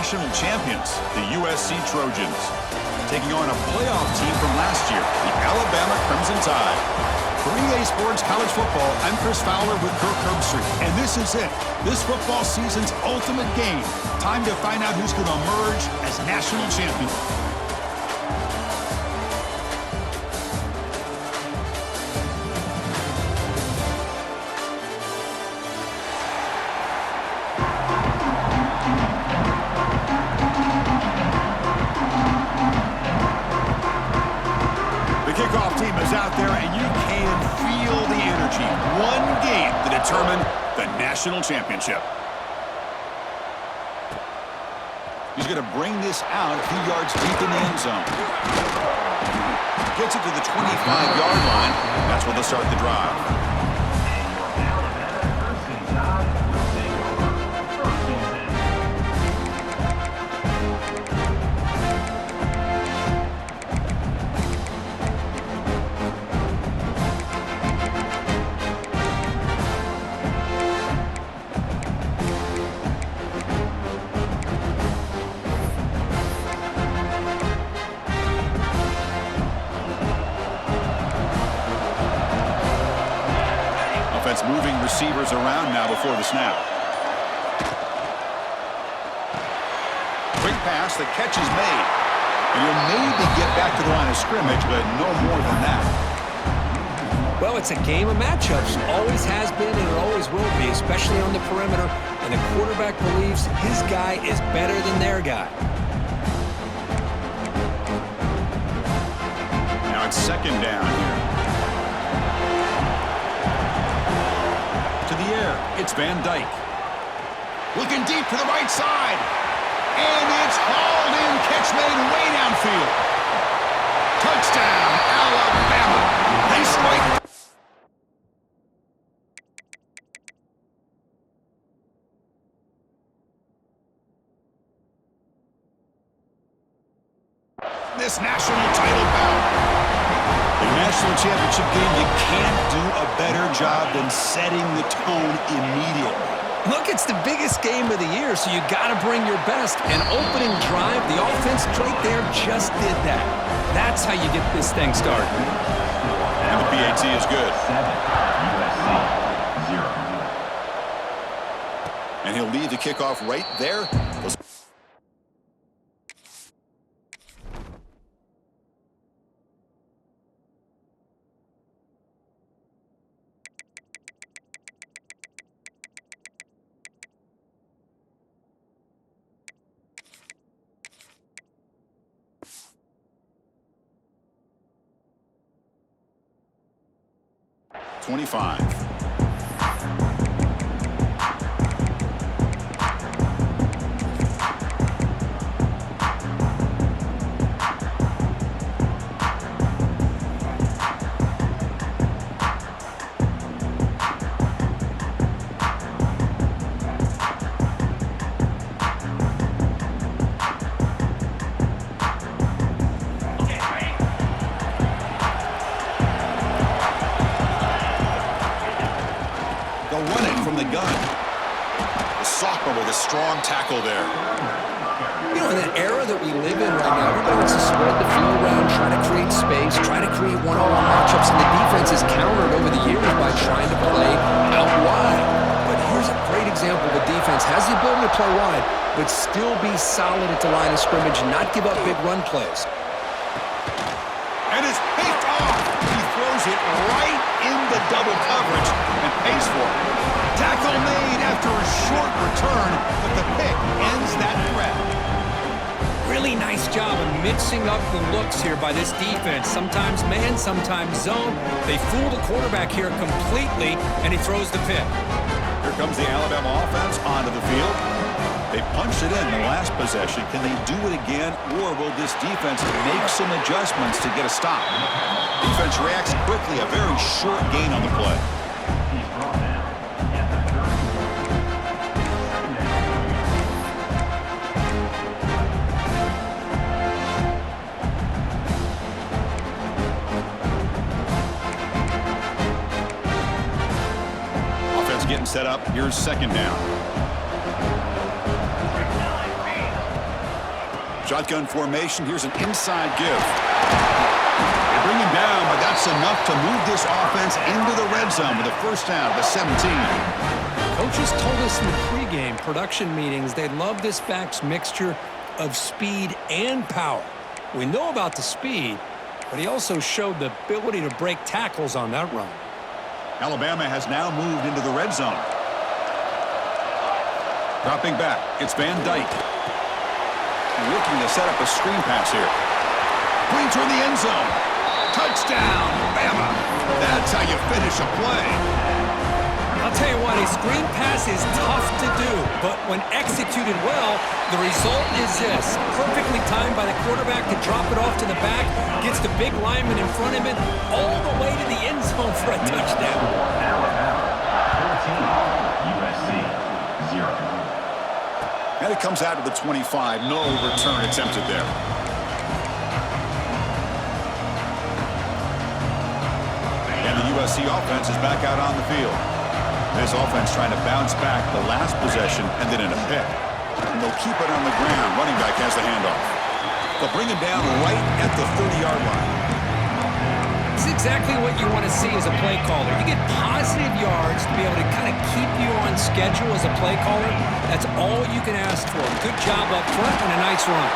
national champions, the USC Trojans, taking on a playoff team from last year, the Alabama Crimson Tide. For EA Sports College Football, I'm Chris Fowler with Kirk Herbstreit, and this is it. This football season's ultimate game. Time to find out who's going to emerge as national champion. Out there, and you can feel the energy. One game to determine the national championship. He's going to bring this out a few yards deep in the end zone. Gets it to the 25-yard line. That's where they'll start the drive. Moving receivers around now before the snap. Quick pass, the catch is made. And he'll maybe get back to the line of scrimmage, but no more than that. Well, it's a game of matchups. Always has been and it always will be, especially on the perimeter. And the quarterback believes his guy is better than their guy. Now it's second down here. It's Van Dyke. Looking deep to the right side. And it's hauled in. Catch made way downfield. Touchdown, Alabama. They strike. This national title bout. The national championship game, you can't do a better job than setting the tone immediately. Look, it's the biggest game of the year, so you got to bring your best. An opening drive, the offense right there just did that. That's how you get this thing started. And the PAT is good. And he'll lead the kickoff right there. .25. With a strong tackle there. You know, in that era that we live in right now, everybody wants to spread the field around, try to create space, try to create one-on-one matchups, and the defense is countered over the years by trying to play out wide. But here's a great example of a defense has the ability to play wide, but still be solid at the line of scrimmage and not give up big run plays. And it's picked off. He throws it right in the double coverage and pays for it. Tackle made after a short return, but the pick ends that threat. Really nice job of mixing up the looks here by this defense. Sometimes man, sometimes zone. They fool the quarterback here completely, and he throws the pick. Here comes the Alabama offense onto the field. They punched it in the last possession. Can they do it again, or will this defense make some adjustments to get a stop? Defense reacts quickly, a very short gain on the play. Getting set up. Here's second down. Shotgun formation. Here's an inside give. They bring him down, but that's enough to move this offense into the red zone with a first down at the 17. Coaches told us in the pregame production meetings they love this back's mixture of speed and power. We know about the speed, but he also showed the ability to break tackles on that run. Alabama has now moved into the red zone. Dropping back, it's Van Dyke. Looking to set up a screen pass here. Going toward the end zone. Touchdown, Bama. That's how you finish a play. I'll tell you what, a screen pass is tough to do, but when executed well, the result is this. Perfectly timed by the quarterback to drop it off to the back, gets the big lineman in front of him, all the way to the end zone for a touchdown. And it comes out of the 25. No return attempted there. And the USC offense is back out on the field. This offense trying to bounce back the last possession and then in a pick. And they'll keep it on the ground. Running back has the handoff. They'll bring him down right at the 30-yard line. This is exactly what you want to see as a play caller. You get positive yards to be able to kind of keep you on schedule as a play caller. That's all you can ask for. Good job up front and a nice run.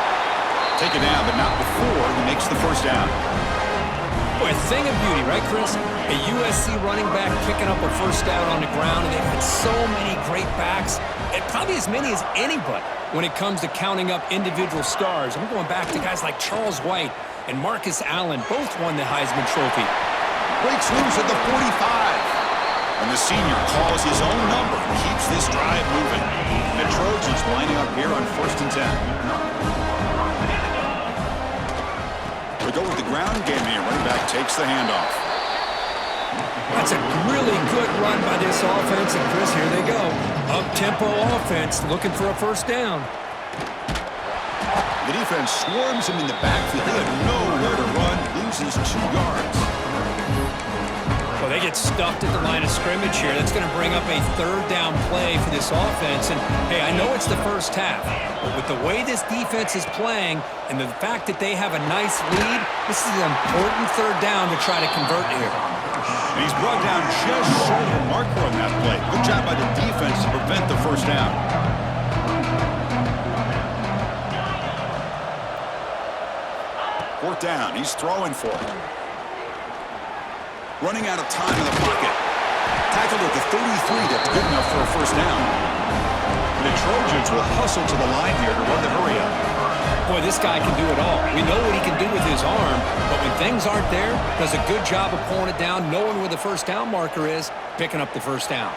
Take it down, but not before he makes the first down. Boy, a thing of beauty, right, Chris? A USC running back picking up a first down on the ground, and they've had so many great backs, and probably as many as anybody when it comes to counting up individual stars. I'm going back to guys like Charles White and Marcus Allen. Both won the Heisman Trophy. Breaks loose at the 45. And the senior calls his own number and keeps this drive moving. The Trojans lining up here on 1st and 10. We go with the ground game here. Running back takes the handoff. That's a really good run by this offense, and Chris, here they go. Up-tempo offense looking for a first down. The defense swarms him in the backfield. They have nowhere to run. Loses 2 yards. Well, they get stuffed at the line of scrimmage here. That's going to bring up a third down play for this offense. And, hey, I know it's the first half, but with the way this defense is playing and the fact that they have a nice lead, this is an important third down to try to convert here. And he's brought down just short of a marker on that play. Good job by the defense to prevent the first down. Fourth down. He's throwing for it. Running out of time in the pocket. Tackled at the 33. That's good enough for a first down. The Trojans will hustle to the line here to run the hurry up. Boy, this guy can do it all. We know what he can do with his arm, but when things aren't there, does a good job of pulling it down, knowing where the first down marker is, picking up the first down.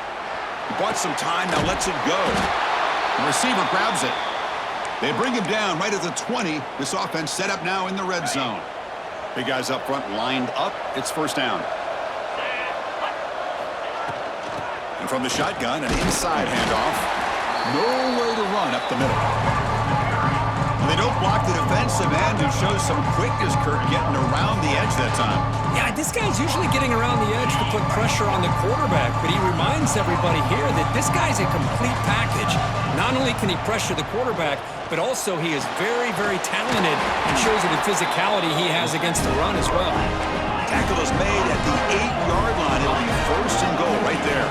He bought some time, now lets it go. The receiver grabs it. They bring him down right at the 20. This offense set up now in the red zone. Big guys up front lined up. It's first down. And from the shotgun, an inside handoff. Nowhere to run up the middle. They don't block the defensive end, who shows some quickness, Kirk, getting around the edge that time. Yeah, this guy's usually getting around the edge to put pressure on the quarterback, but he reminds everybody here that this guy's a complete package. Not only can he pressure the quarterback, but also he is very, very talented and shows you the physicality he has against the run as well. Tackle is made at the 8-yard line. It'll be first and goal right there.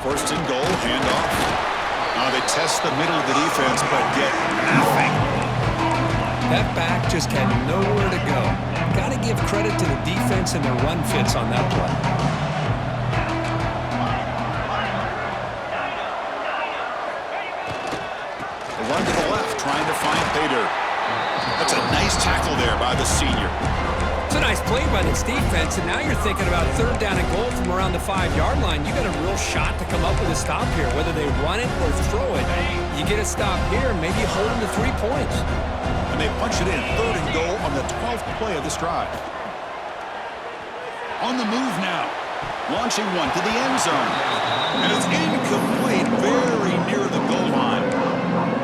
First and goal, handoff. They test the middle of the defense, but get nothing. That back just had nowhere to go. Got to give credit to the defense and their run fits on that play. A run to the left, trying to find Bader. That's a nice tackle there by the senior. It's a nice play by this defense, and now you're thinking about third down and goal from around the 5-yard line. You got a real shot to come up with a stop here, whether they run it or throw it. You get a stop here, maybe hold them to 3 points. And they punch it in, third and goal on the 12th play of this drive. On the move now, launching one to the end zone. And it's incomplete, very near the goal line.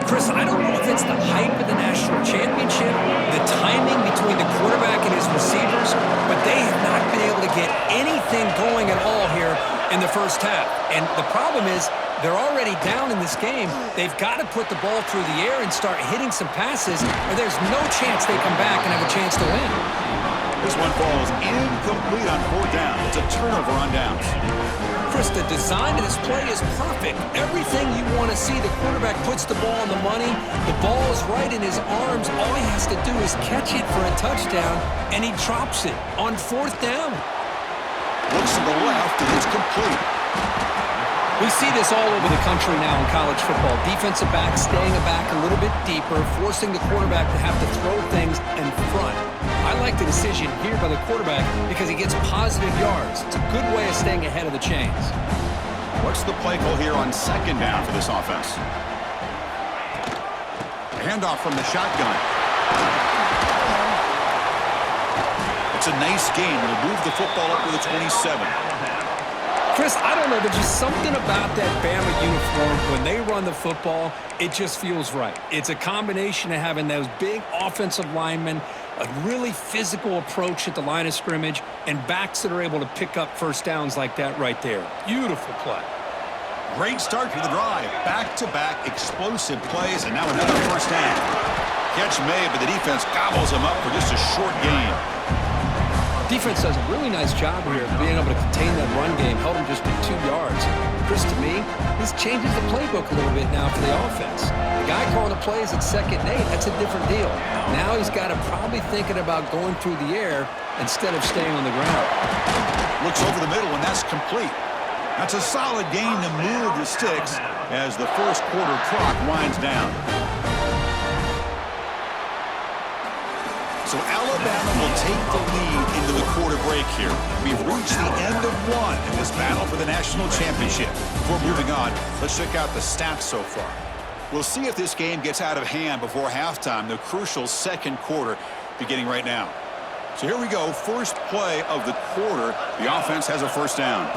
Chris, I don't know if it's the hype of the national championship, the timing between the quarterback and his receivers, but they have not been able to get anything going at all here in the first half. And the problem is They're already down in this game. They've got to put the ball through the air and start hitting some passes, or there's no chance they come back and have a chance to win. This one falls incomplete on 4th down. It's a turnover on downs. Chris, the design of this play is perfect. Everything you want to see. The quarterback puts the ball on the money. The ball is right in his arms. All he has to do is catch it for a touchdown, and he drops it on 4th down. Looks to the left, and it's complete. We see this all over the country now in college football. Defensive backs staying back a little bit deeper, forcing the quarterback to have to throw things in front. I like the decision here by the quarterback because he gets positive yards. It's a good way of staying ahead of the chains. What's the play call here on 2nd down for this offense? Handoff from the shotgun. It's a nice gain. It'll move the football up to the 27. Chris, I don't know. There's just something about that Bama uniform. When they run the football, it just feels right. It's a combination of having those big offensive linemen, a really physical approach at the line of scrimmage, and backs that are able to pick up first downs like that right there. Beautiful play. Great start to the drive. Back-to-back explosive plays, and now another first down. Catch made, but the defense gobbles him up for just a short gain. Defense does a really nice job here of being able to contain that run game, held him just at 2 yards. Chris, to me, this changes the playbook a little bit now for the offense. The guy calling the plays at 2nd and 8, that's a different deal. Now he's got to probably thinking about going through the air instead of staying on the ground. Looks over the middle, and that's complete. That's a solid gain to move the sticks as the first quarter clock winds down. So Alabama will take the lead into the quarter break here. We've reached the end of one in this battle for the national championship. Before moving on, let's check out the stats so far. We'll see if this game gets out of hand before halftime, the crucial 2nd quarter beginning right now. So here we go, first play of the quarter. The offense has a first down.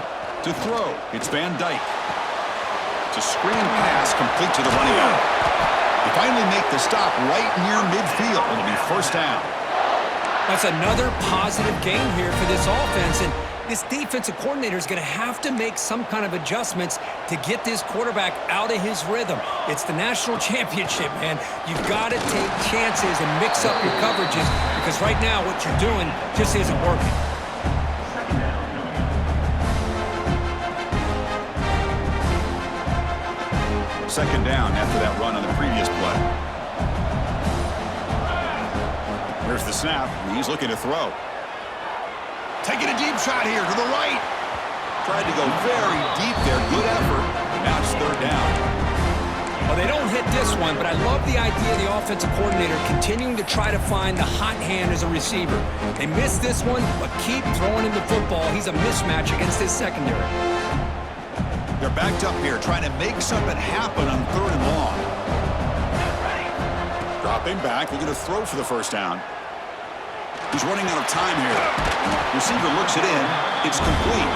To throw, it's Van Dyke. It's a screen pass complete to the running back. They finally make the stop right near midfield. It'll be first down. That's another positive gain here for this offense, and this defensive coordinator is going to have to make some kind of adjustments to get this quarterback out of his rhythm. It's the national championship, man. You've got to take chances and mix up your coverages because right now what you're doing just isn't working. Second down after that run on the previous play. Here's the snap. He's looking to throw. Taking a deep shot here to the right. Tried to go very deep there. Good effort. Now it's 3rd down. Well, they don't hit this one, but I love the idea of the offensive coordinator continuing to try to find the hot hand as a receiver. They missed this one, but keep throwing him the football. He's a mismatch against his secondary. They're backed up here, trying to make something happen on 3rd and long. Dropping back, looking to throw for the first down. He's running out of time here. Receiver looks it in. It's complete.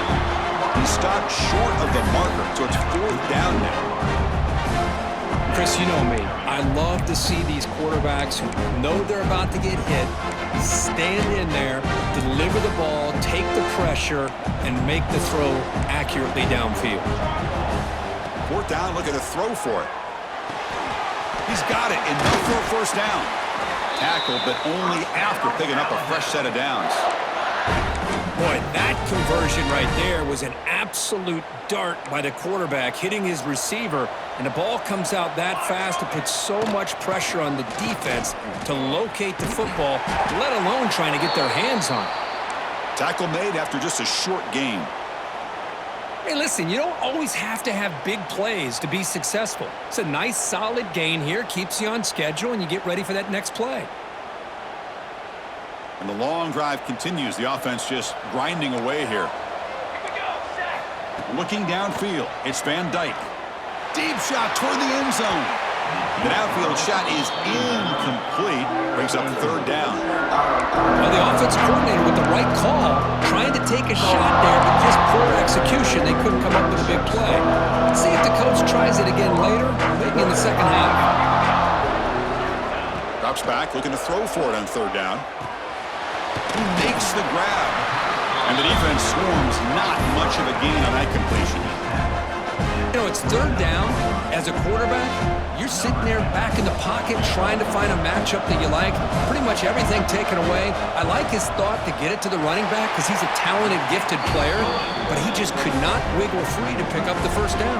He stopped short of the marker, so it's 4th down now. Chris, you know me. I love to see these quarterbacks who know they're about to get hit, stand in there, deliver the ball, take the pressure, and make the throw accurately downfield. 4th down, looking to throw for it. He's got it, enough for a first down. Tackled, but only after picking up a fresh set of downs. Boy, that conversion right there was an absolute dart by the quarterback, hitting his receiver, and the ball comes out that fast. It puts so much pressure on the defense to locate the football, let alone trying to get their hands on it. Tackle made after just a short gain. Hey, listen, you don't always have to have big plays to be successful. It's a nice, solid gain here, keeps you on schedule, and you get ready for that next play. And the long drive continues. The offense just grinding away here. Looking downfield, it's Van Dyke. Deep shot toward the end zone. The outfield shot is incomplete. Brings up 3rd down. Well, the offensive coordinator with the right call, trying to take a shot there, but just poor execution. They couldn't come up with a big play. Let's see if the coach tries it again later, maybe in the second half. Drops back, looking to throw for it on 3rd down. He makes the grab. And the defense swarms, not much of a gain on that completion. You know, it's third down. As a quarterback, you're sitting there back in the pocket trying to find a matchup that you like. Pretty much everything taken away. I like his thought to get it to the running back because he's a talented, gifted player, but he just could not wiggle free to pick up the first down.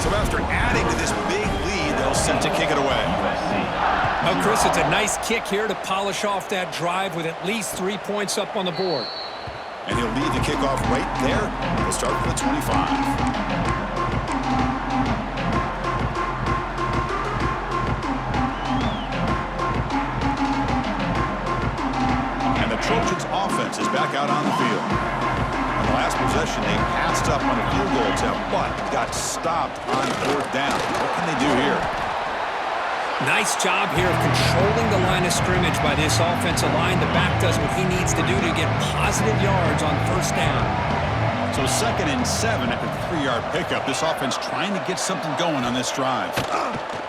So after adding to this big lead, they'll set to kick it away. Well, Chris, it's a nice kick here to polish off that drive with at least 3 points up on the board. And he'll lead the kickoff right there. He'll start from the 25. Trojans offense is back out on the field. On the last possession, they passed up on a field goal attempt, but got stopped on fourth down. What can they do here? Nice job here of controlling the line of scrimmage by this offensive line. The back does what he needs to do to get positive yards on first down. So 2nd and 7 after the 3-yard pickup. This offense trying to get something going on this drive.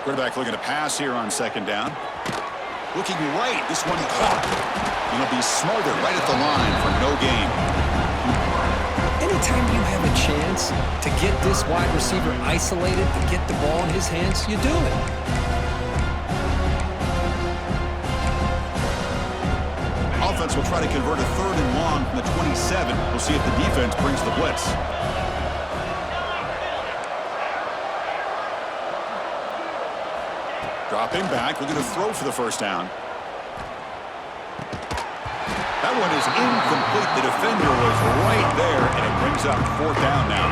Quarterback looking to pass here on 2nd down. Looking right, this one caught. And he'll be smothered right at the line for no gain. Anytime you have a chance to get this wide receiver isolated, to get the ball in his hands, you do it. Offense will try to convert a 3rd and long from the 27. We'll see if the defense brings the blitz. Dropping back, looking to throw for the first down. That one is incomplete. The defender was right there, and it brings up 4th down now.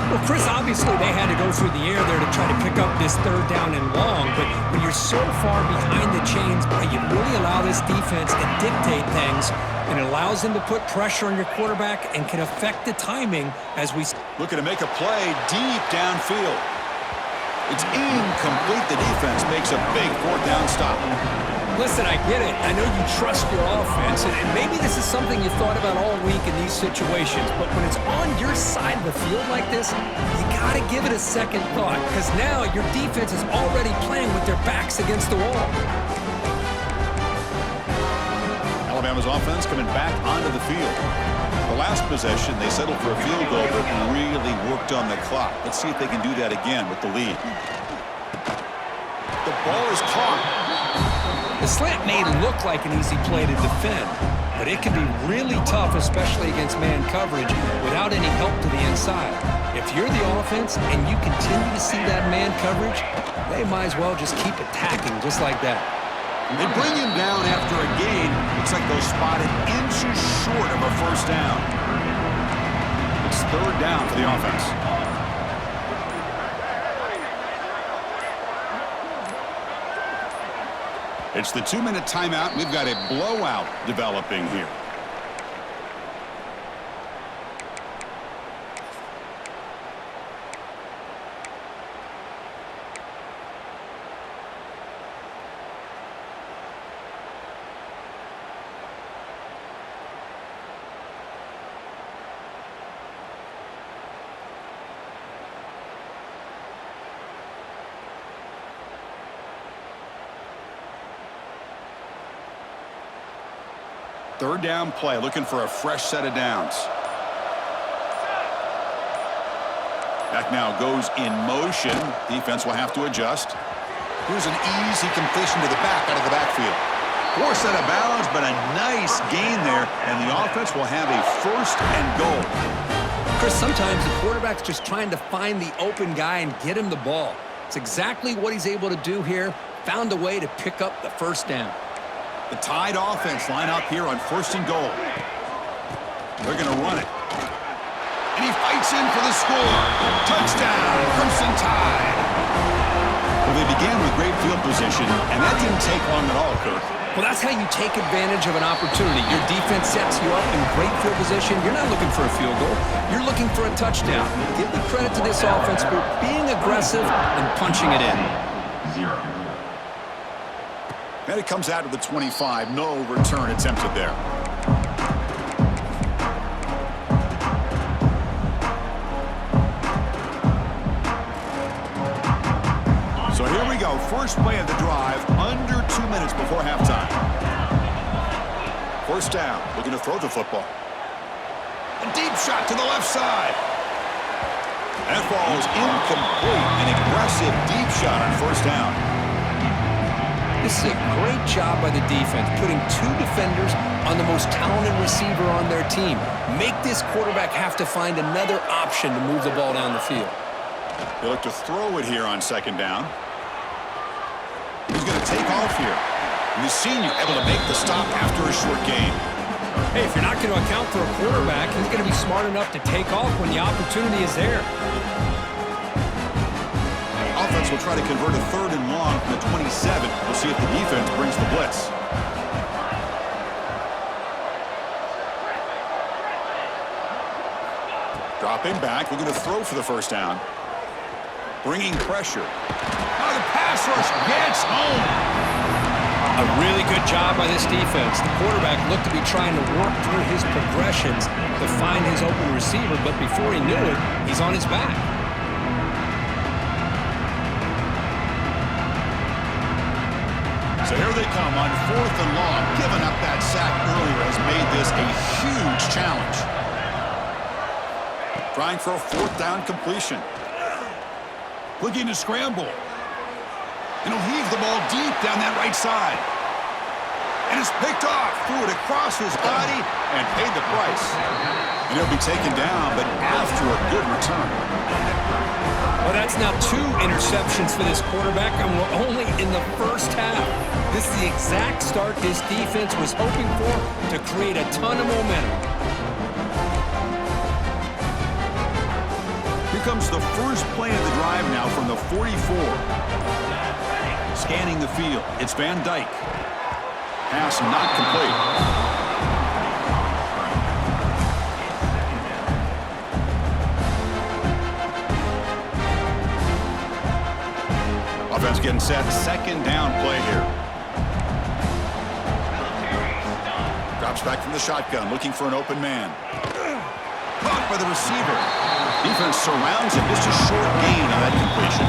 Well, Chris, obviously they had to go through the air there to try to pick up this 3rd down and long, but when you're so far behind the chains, boy, you really allow this defense to dictate things, and it allows them to put pressure on your quarterback and can affect the timing as we... Looking to make a play deep downfield. It's incomplete. The defense makes a big 4th down stop. Listen, I get it. I know you trust your offense, and maybe this is something you thought about all week in these situations, but when it's on your side of the field like this, you got to give it a second thought, because now your defense is already playing with their backs against the wall. Alabama's offense coming back onto the field. The last possession, they settled for a field goal, but really worked on the clock. Let's see if they can do that again with the lead. The ball is caught. The slant may look like an easy play to defend, but it can be really tough, especially against man coverage, without any help to the inside. If you're the offense and you continue to see that man coverage, they might as well just keep attacking just like that. They bring him down after a gain. Looks like they'll spot it inches short of a first down. It's 3rd down for the offense. It's the 2-minute timeout. We've got a blowout developing here. Third down play, looking for a fresh set of downs. Back now goes in motion. Defense will have to adjust. Here's an easy completion to the back out of the backfield. Forced out of bounds, but a nice gain there, and the offense will have a 1st and goal. Chris, sometimes the quarterback's just trying to find the open guy and get him the ball. It's exactly what he's able to do here. Found a way to pick up the first down. The Tide offense line up here on 1st and goal. They're going to run it. And he fights in for the score. Touchdown, Crimson Tide. Well, they began with great field position, and that didn't take long at all, Kirk. Well, that's how you take advantage of an opportunity. Your defense sets you up in great field position. You're not looking for a field goal. You're looking for a touchdown. Give the credit to this offense for being aggressive and punching it in. And it comes out of the 25. No return attempted there. So here we go. First play of the drive, under 2 minutes before halftime. First down, looking to throw the football. A deep shot to the left side. That ball is incomplete. An aggressive deep shot on first down. This is a great job by the defense, putting two defenders on the most talented receiver on their team. Make this quarterback have to find another option to move the ball down the field. They look to throw it here on second down. He's going to take off here. And the senior able to make the stop after a short gain. Hey, if you're not going to account for a quarterback, he's going to be smart enough to take off when the opportunity is there. Offense will try to convert a third and long from the 27. We'll see if the defense brings the blitz. Dropping back, looking to throw for the first down. Bringing pressure. Now the pass rush gets home. A really good job by this defense. The quarterback looked to be trying to work through his progressions to find his open receiver, but before he knew it, he's on his back. So here they come on fourth and long. Giving up that sack earlier has made this a huge challenge. Trying for a fourth down completion. Looking to scramble. And he'll heave the ball deep down that right side. And it's picked off. Threw it across his body and paid the price. And he'll be taken down, but after a good return. Well, that's now 2 interceptions for this quarterback, and we're only in the first half. This is the exact start this defense was hoping for to create a ton of momentum. Here comes the first play of the drive now from the 44. Scanning the field. It's Van Dyke. Pass not complete. Offense getting set. Second down play here. Drops back from the shotgun, looking for an open man. Caught by the receiver. Defense surrounds him. Just a short gain on that completion.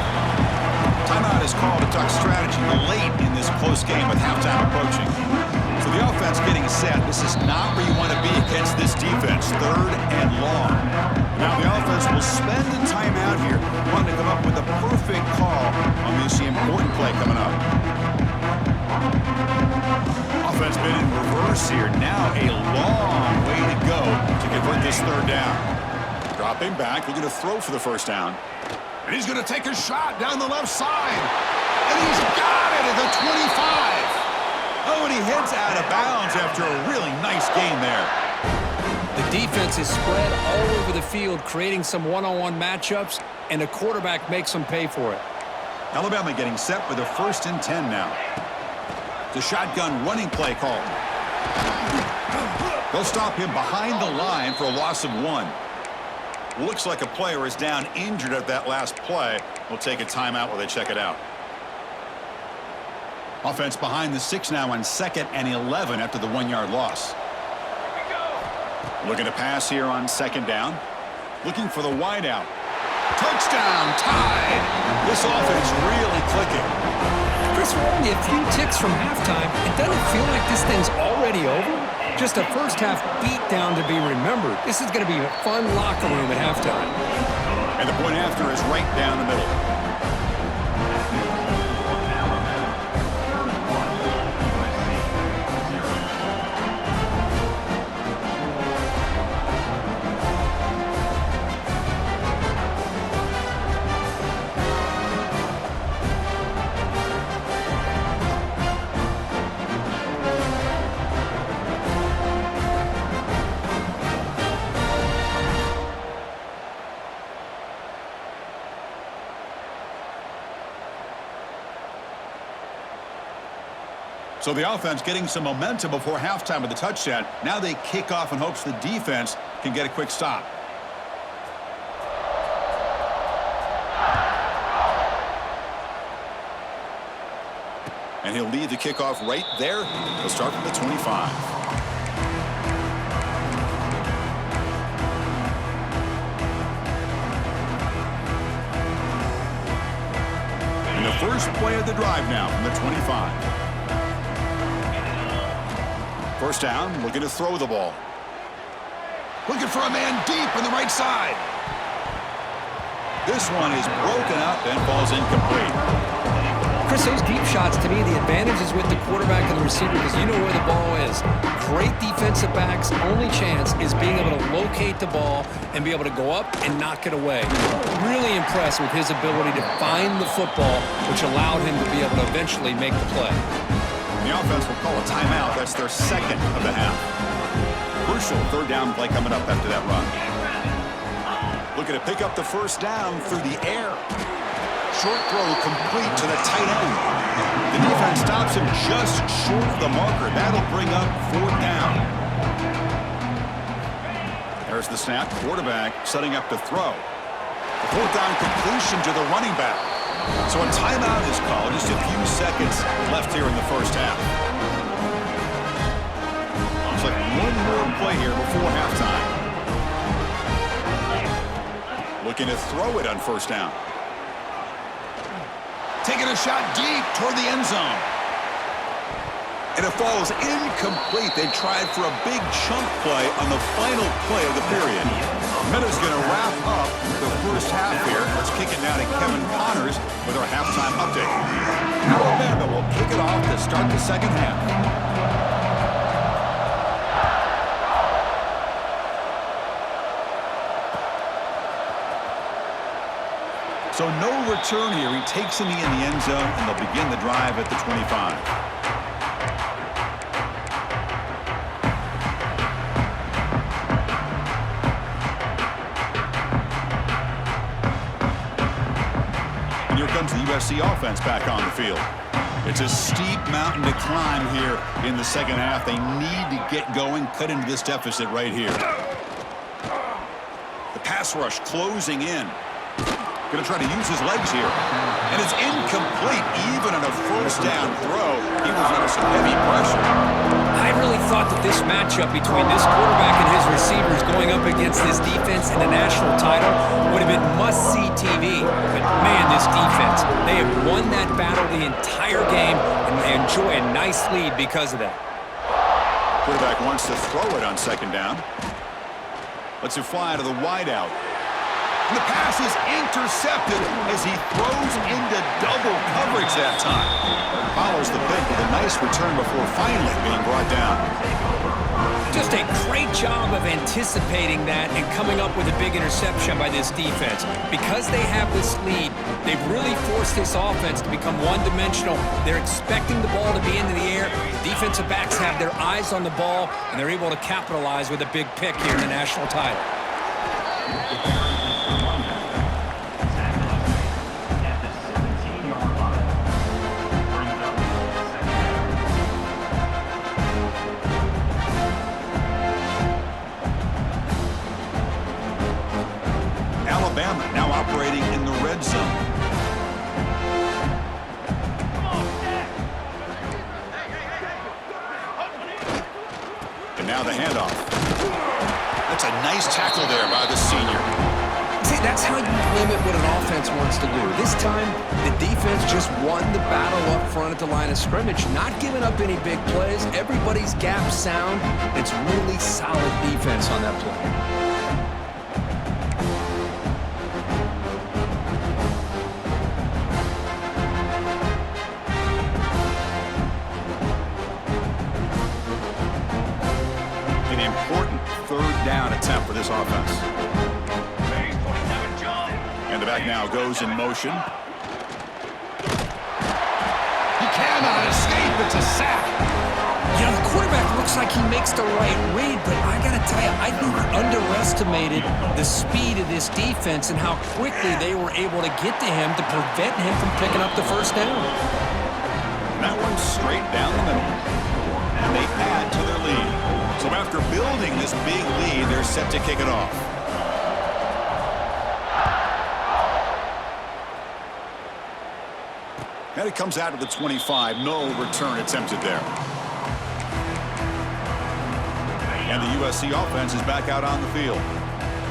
Timeout is called to talk strategy late in this close game with halftime approaching. So the offense getting set. This is not where you want to be against this defense. Third and long. Now the offense will spend the timeout here, wanting to come up with a perfect call on this important play coming up. Offense been in reverse here. Now a long way to go to convert this third down. Dropping back, looking to throw for the first down. And he's going to take a shot down the left side. And he's got it at the 25. Oh, and he heads out of bounds after a really nice gain there. The defense is spread all over the field, creating some one-on-one matchups, and the quarterback makes them pay for it. Alabama getting set for the 1st and 10 now. The shotgun running play call. They'll stop him behind the line for a loss of 1. Looks like a player is down injured at that last play. We'll take a timeout while they check it out. Offense behind the 6 now on 2nd and 11 after the 1-yard loss. Looking to pass here on 2nd down. Looking for the wideout. Touchdown, tied. This offense really clicking. Chris, we're only a few ticks from halftime. It doesn't feel like this thing's already over. Just a first-half beatdown to be remembered. This is going to be a fun locker room at halftime. And the point after is right down the middle. So the offense getting some momentum before halftime with the touchdown. Now they kick off in hopes the defense can get a quick stop. And he'll lead the kickoff right there. He'll start from the 25. And the first play of the drive now from the 25. First down, looking to throw the ball. Looking for a man deep on the right side. This one is broken up and falls incomplete. Chris, those deep shots, to me, the advantage is with the quarterback and the receiver because you know where the ball is. Great defensive backs' only chance is being able to locate the ball and be able to go up and knock it away. Really impressed with his ability to find the football, which allowed him to be able to eventually make the play. The offense will call a timeout. That's their second of the half. Crucial third down play coming up after that run. Looking to pick up the first down through the air. Short throw complete to the tight end. The defense stops him just short of the marker. That'll bring up fourth down. There's the snap. Quarterback setting up to throw. The fourth down completion to the running back. So a timeout is called. Just a few seconds left here in the first half. Looks like one more play here before halftime. Looking to throw it on first down. Taking a shot deep toward the end zone. And it falls incomplete. They tried for a big chunk play on the final play of the period. Meta's going to wrap up the first half here. Let's kick it now to Kevin Connors with our halftime update. Alabama will kick it off to start the second half. So no return here. He takes in the end zone, and they'll begin the drive at the 25. And here comes the USC offense back on the field. It's a steep mountain to climb here in the second half. They need to get going, cut into this deficit right here. The pass rush closing in. Going to try to use his legs here. And it's incomplete, even on a first down throw. He was under some heavy pressure. I really thought that this matchup between this quarterback and his receivers going up against this defense in the national title would have been must-see TV. But, man, this defense, they have won that battle the entire game, and they enjoy a nice lead because of that. Quarterback wants to throw it on second down. Lets it fly to the wideout. And the pass is intercepted as he throws into double coverage that time. Follows the pick with a nice return before finally being brought down. Just a great job of anticipating that and coming up with a big interception by this defense. Because they have this lead, they've really forced this offense to become one-dimensional. They're expecting the ball to be into the air. The defensive backs have their eyes on the ball, and they're able to capitalize with a big pick here in the national title. Alabama now operating in the red zone. And now the handoff. That's a nice tackle there by the senior. See, that's how you limit what an offense wants to do. This time, the defense just won the battle up front at the line of scrimmage, not giving up any big plays. Everybody's gap sound. It's really solid defense on that play. An important third down attempt for this offense. And the back now goes in motion. He cannot escape. It's a sack. You know, the quarterback looks like he makes the right read, but I got to tell you, I think he underestimated the speed of this defense and how quickly they were able to get to him to prevent him from picking up the first down. And that one's straight down the middle. And they add to their lead. So after building this big lead, they're set to kick it off. And it comes out to the 25. No return attempted there. And the USC offense is back out on the field.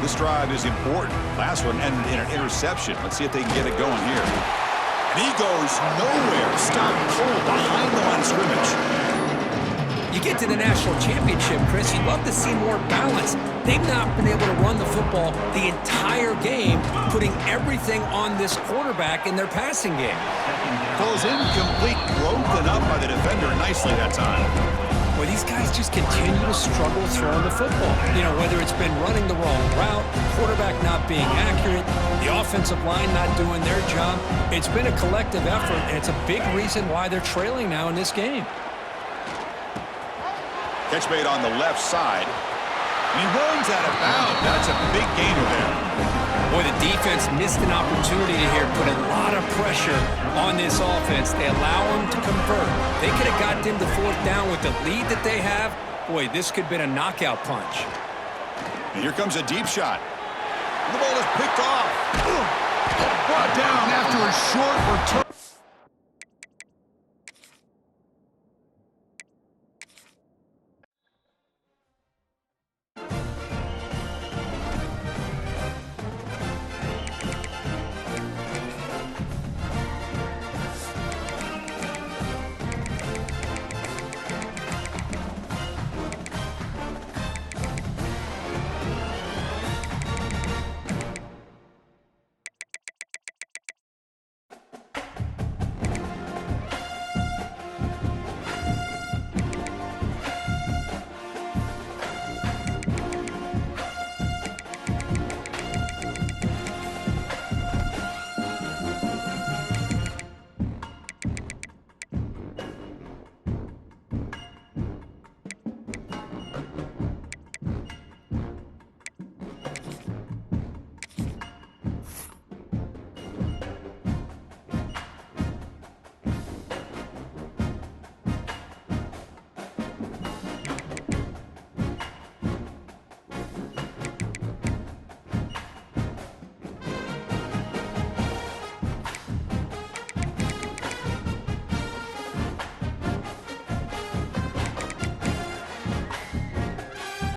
This drive is important. Last one ended in an interception. Let's see if they can get it going here. And he goes nowhere. Stopped cold behind the line of scrimmage. You get to the national championship, Chris, you'd love to see more balance. They've not been able to run the football the entire game, putting everything on this quarterback in their passing game. Throws incomplete, broken up by the defender nicely that time. Well, these guys just continue to struggle throwing the football. You know, whether it's been running the wrong route, quarterback not being accurate, the offensive line not doing their job. It's been a collective effort, and it's a big reason why they're trailing now in this game. Catch made on the left side. He runs out of bounds. That's a big gainer there. Boy, the defense missed an opportunity here, put a lot of pressure on this offense. They allow them to convert. They could have got them to fourth down with the lead that they have. Boy, this could have been a knockout punch. And here comes a deep shot. The ball is picked off. Brought down after a short return.